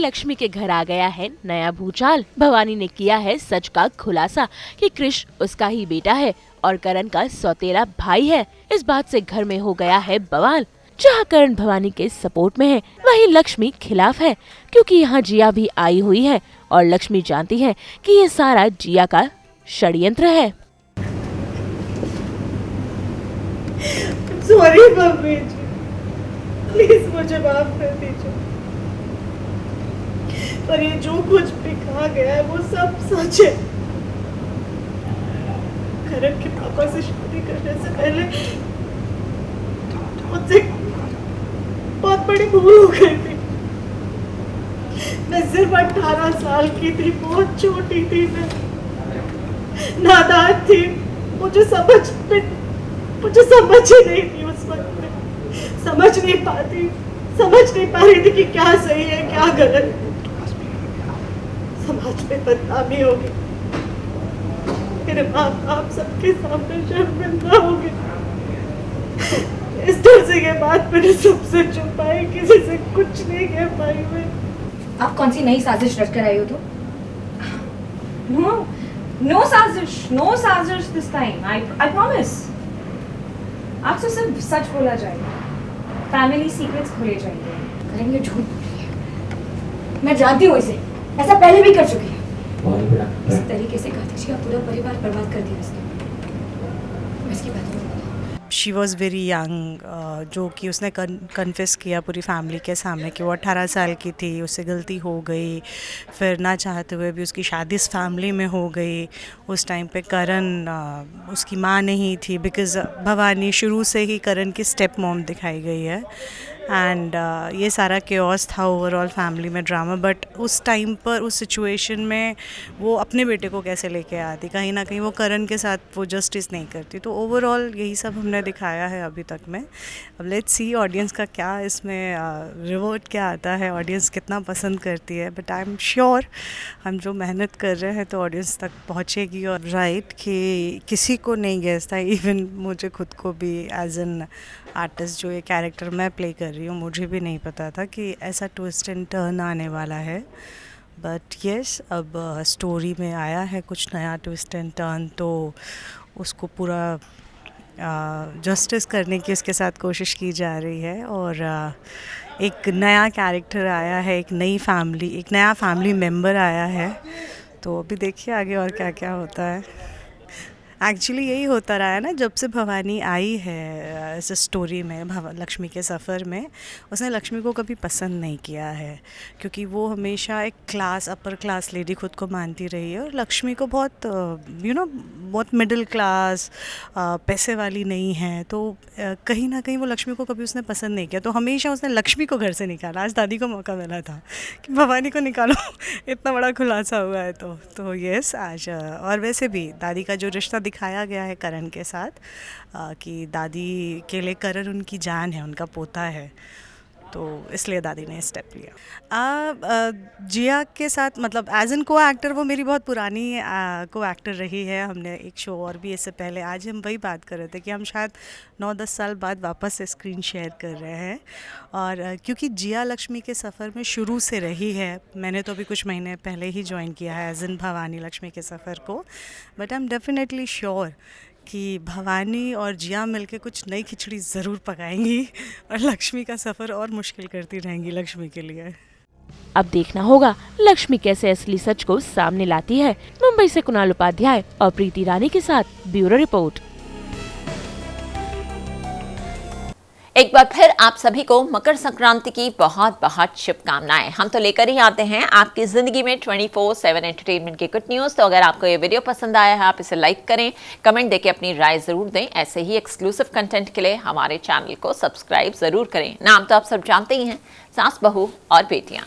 लक्ष्मी के घर आ गया है नया भूचाल। भवानी ने किया है सच का खुलासा कि कृष उसका ही बेटा है और करण का सौतेला भाई है। इस बात से घर में हो गया है बवाल। जहाँ करण भवानी के सपोर्ट में है, वहीं लक्ष्मी खिलाफ है, क्योंकि यहाँ जिया भी आई हुई है और लक्ष्मी जानती है कि ये सारा जिया का षड्यंत्र है। सॉरी मम्मी जी, प्लीज मुझे माफ कर दीजिए, पर ये जो कुछ भी कहा गया है वो सब सच है। करण के पापा से शादी करने से पहले मुझसे बहुत बड़ी भूल हो गई थी। मैं सिर्फ 18 साल की थी, बहुत छोटी थी, मैं नादान थी, मुझे समझ ही नहीं थी उस वक्त में। समझ नहीं पा रही थी कि क्या सही है क्या गलत। समाज में बदनामी होगी, मेरे माँ बाप सबके सामने शर्मिंदा होगी। इस तरह से ये बात मैंने सबसे छुपाई, किसी से कुछ नहीं कह पाई मैं। आप कौन सी नई साजिश रच कर आई हो? तो नो साजिश दिस टाइम, आई प्रॉमिस। आज तो सिर्फ सच बोला जाएगा, फैमिली सीक्रेट्स खोले जाएंगे। करेंगे झूठ बोल रही है, मैं जानती हूँ इसे, ऐसा पहले भी कर चुकी है। इस तरीके से कार्तिक जी का पूरा परिवार बर्बाद कर दिया इसने। मैं इसकी बात नहीं। शी वॉज़ वेरी यंग, जो कि उसने कन्फेस किया पूरी फैमिली के सामने कि वो 18 साल की थी, उससे गलती हो गई। फिर ना चाहते हुए भी उसकी शादी इस फैमिली में हो गई। उस टाइम पे करण उसकी माँ नहीं थी, बिकॉज़ भवानी शुरू से ही करण की स्टेप मॉम दिखाई गई है। एंड ये सारा केओस था ओवरऑल फैमिली में ड्रामा। बट उस टाइम पर उस सिचुएशन में वो अपने बेटे को कैसे लेके आती, कहीं ना कहीं वो करण के साथ वो जस्टिस नहीं करती। तो ओवरऑल यही सब हमने दिखाया है अभी तक में। अब लेट्स सी ऑडियंस का क्या इसमें रिवॉर्ड क्या आता है, ऑडियंस कितना पसंद करती है। बट आई एम श्योर हम जो मेहनत कर रहे हैं तो ऑडियंस तक पहुँचेगी। और राइट कि किसी को नहीं गेस था, इवन मुझे खुद को भी एज एन आर्टिस्ट जो ये कैरेक्टर मैं प्ले कर रही हूँ, मुझे भी नहीं पता था कि ऐसा ट्विस्ट एंड टर्न आने वाला है। बट येस, अब स्टोरी में आया है कुछ नया ट्विस्ट एंड टर्न, तो उसको पूरा जस्टिस करने की उसके साथ कोशिश की जा रही है। और एक नया कैरेक्टर आया है, एक नया फैमिली मेम्बर आया है। तो अभी देखिए आगे और क्या क्या होता है। एक्चुअली यही होता रहा है ना, जब से भवानी आई है इस स्टोरी में, लक्ष्मी के सफ़र में, उसने लक्ष्मी को कभी पसंद नहीं किया है, क्योंकि वो हमेशा एक अपर क्लास लेडी खुद को मानती रही है। और लक्ष्मी को बहुत बहुत मिडिल क्लास, पैसे वाली नहीं है। तो कहीं ना कहीं वो लक्ष्मी को कभी उसने पसंद नहीं किया। तो हमेशा उसने लक्ष्मी को घर से निकाला। आज दादी को मौका मिला था कि भवानी को निकालो, इतना बड़ा खुलासा हुआ है। तो यस, आज और वैसे भी दादी का जो रिश्ता दिखाया गया है करण के साथ, कि दादी के लिए करण उनकी जान है, उनका पोता है, तो इसलिए दादी ने स्टेप लिया। जिया के साथ मतलब एज एन को एक्टर वो मेरी बहुत पुरानी को एक्टर रही है। हमने एक शो और भी इससे पहले, आज हम वही बात कर रहे थे कि हम शायद 9-10 साल बाद वापस से स्क्रीन शेयर कर रहे हैं। और क्योंकि जिया लक्ष्मी के सफ़र में शुरू से रही है, मैंने तो अभी कुछ महीने पहले ही ज्वाइन किया है एज एन भवानी लक्ष्मी के सफ़र को। But I am definitely sure कि भवानी और जिया मिलके कुछ नई खिचड़ी ज़रूर पकाएंगी और लक्ष्मी का सफ़र और मुश्किल करती रहेंगी लक्ष्मी के लिए। अब देखना होगा लक्ष्मी कैसे असली सच को सामने लाती है। मुंबई से कुणाल उपाध्याय और प्रीति रानी के साथ ब्यूरो रिपोर्ट। एक बार फिर आप सभी को मकर संक्रांति की बहुत बहुत शुभकामनाएं। हम तो लेकर ही आते हैं आपकी जिंदगी में 24/7 एंटरटेनमेंट की गुड न्यूज़। तो अगर आपको ये वीडियो पसंद आया है, आप इसे लाइक करें, कमेंट देके अपनी राय जरूर दें। ऐसे ही एक्सक्लूसिव कंटेंट के लिए हमारे चैनल को सब्सक्राइब जरूर करें। नाम तो आप सब जानते ही हैं, सास बहू और बेटियां।